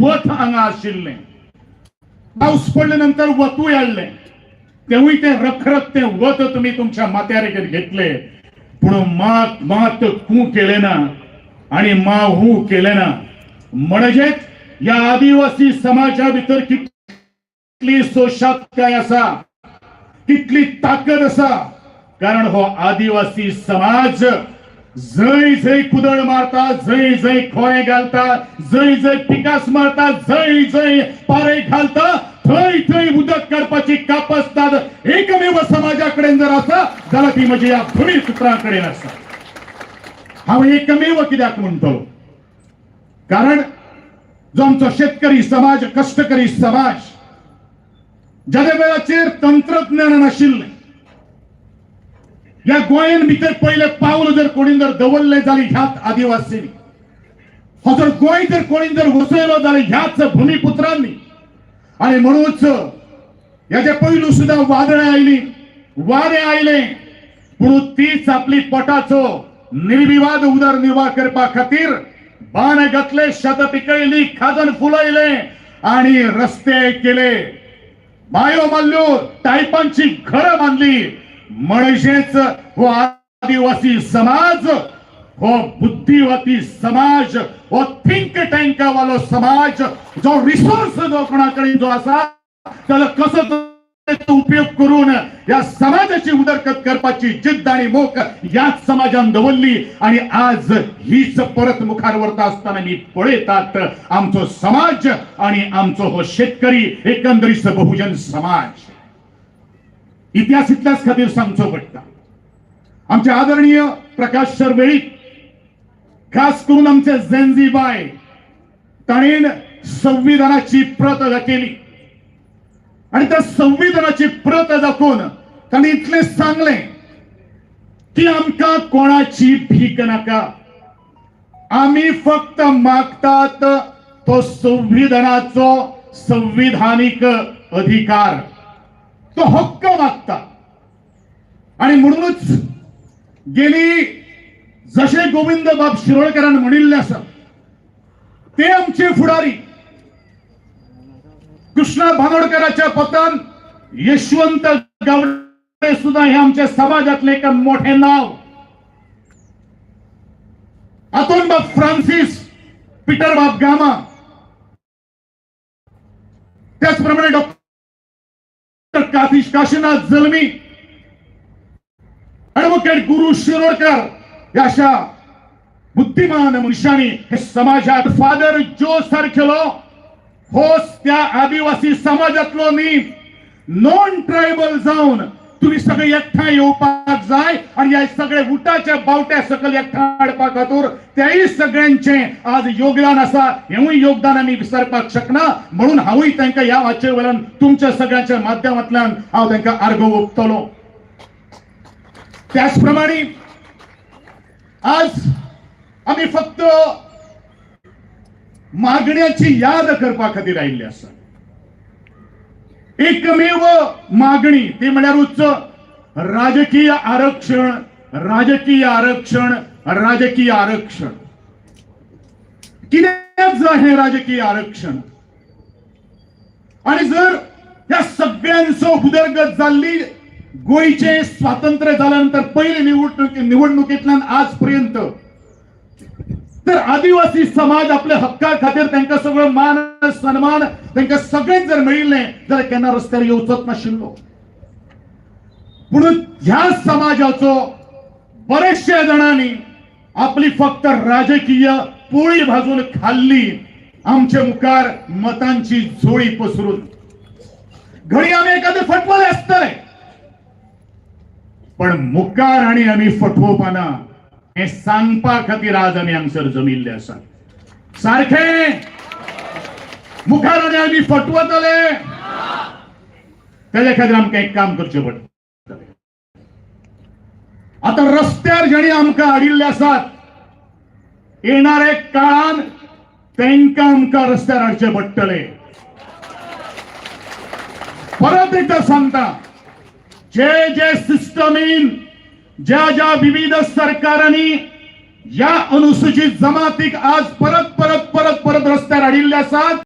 वत हांगा आशिल्लें. पाऊस पडल्यानंतर वतूय हाडलें. तेवूय ते रखरख ते वत तुम्ही तुमच्या माथ्यार घेतले. पूण मात कू केले ना आणि हू केले ना. म्हणजेच या आदिवासी समाजा भितर कितली सोशातकाय आसा, कितली ताकद आसा. कारण हो आदिवासी समाज जय जय कुदळ मारता, जय जय खोरे घालता, जय जय पिकास मारता, जय जय पारे घालता, थंय थंय उदक काडपाची कापसतात एकमेव समाजाकडे जर आसा जाल्यार ती म्हणजे या भूमिपुत्रांकडे आसा. हांव एकमेव कित्याक म्हणतो, कारण जो आमचो शेतकरी समाज, कष्टकरी समाज, ज्या वेळाचेर तंत्रज्ञान नाशिल्लें, या गोंयान भितर पहिले पावल जर कोणी जर दवरले जाल्यार ह्याच आदिवासींनी. हो जर गोंय जर कोणी जर वसयलो जाल्यार ह्याच भूमिपुत्रांनी. आणि म्हणूनच याचे पयलू सुद्धा वादळां आयली, वारे आयले, पूण तीच आपली पोटाचो निर्विवाद उदरनिर्वाह करपा खातीर बाण घातले, शेत पिकयली, खाजन फुलयले आणि रस्ते केले, बायो मारल्यो, टायपांची घरं बांधली. म्हणजेच हो आदिवासी समाज, हो बुद्धिवती समाज, हो थिंक टँक वालो समाज, जो रिसोर्स जो कोणाकडे जो असा त्याला कसं उपयोग करून या समाजाची उदरकत करपाची जिद्द आणि मोख याच समाजान दवरली. आणि आज हीच परत मुखार व्हरता असताना मी पळयतात आमचो समाज आणि आमचो हो शेतकरी, एकंदरीत बहुजन समाज. इतिहास इतल्याच खातीर सांगचो पडटा. आमचे आदरणीय प्रकाश सर वेळीप, खास करून आमचे झेंजीबाय, ताणेन संविधानाची प्रत दाखयली आणि त्या संविधानाची प्रत दाखोवन ताणें इतलें सांगलें की आमकां कोणाची भीक नाका, आमी फक्त मागतात तो संविधानाचो संविधानिक अधिकार, तो हक्क मागता. आणि म्हणूनच गेली जशे गोविंद बाब शिरोडकरान म्हणिल्ले आसा ते आमचे फुडारी कृष्णा भानोडकराच्या पतान यशवंत गावडे सुद्धा हे आमच्या समाजातले एक मोठे नाव. आतोन बाब फ्रान्सिस, पीटर बाब गामा, त्याचप्रमाणे डॉक्टर काशीनाथ जलमी, ॲडव्होकेट गुरु शिरोडकर, अशा बुद्धिमान मनुष्यांनी हे समाजात फादर जो सारखेलो होस त्या आदिवासी समाजातलो न्ही, नॉन ट्रायबल जाऊन तुम्ही सगळे एकठांय येवपाक जाय आणि या सगळे उठाच्या बावट्या सकल एकठांय हाडपा खातीर त्याही सगळ्यांचे आज योगदान आसा. हेवूय योगदान आमी विसरपाक शकना. म्हणून हांवूय तांकां ह्या वाचे वेळान तुमच्या सगळ्यांच्या माध्यमांतल्यान हांव तांकां आर्गो ओंपतलो. त्याचप्रमाणे आज आम्ही फक्त मागण्याची याद करपा खातीर आयिल्ले आसा. एकमेव मागणी ती म्हळ्यार राजकीय आरक्षण, राजकीय आरक्षण, राजकीय आरक्षण. कित्याक जाय हे राजकीय आरक्षण? आणि जर या सगळ्यांचो उदरगत जाल्ली गोयचे स्वातंत्र्य झाल्यानंतर पहिले निवडणुकीतल्यान आजपर्यंत, तर आदिवासी समाज आपल्या हक्का खातीर तांकां सगळो मान सन्मान तांकां सगळें जर मेळिल्लें जाल्यार केन्ना रस्त्यार येवचोच नाशिल्लो. पूण ह्या समाजाचो बरेचशे जाणांनी आपली फक्त राजकीय पोळी भाजून खाल्ली. आमचे मुखार मतांची झोळी पसरून घडी आमी एखादे फटवले आसतले, पण मुखार आणि आमी फटवपाना हे सांगपा खातीर आज आमी हांगसर जमिल्ले आसा. सारखे मुखार आणि आमी फटवतले तेजे खातीर आमकां एक काम करचें पडटलें. आता रस्त्यार जेणी आमकां हाडिल्ले आसात, येणारे काळान तांकां आमकां रस्त्यार हाडचें पडटलें. परत एकदा सांगता, जे जे सिस्टमीन ज्या ज्या विविध सरकारांनी या अनुसूचित जमातीक आज परत परत परत परत रस्त्यार हाडिल्ले आसात,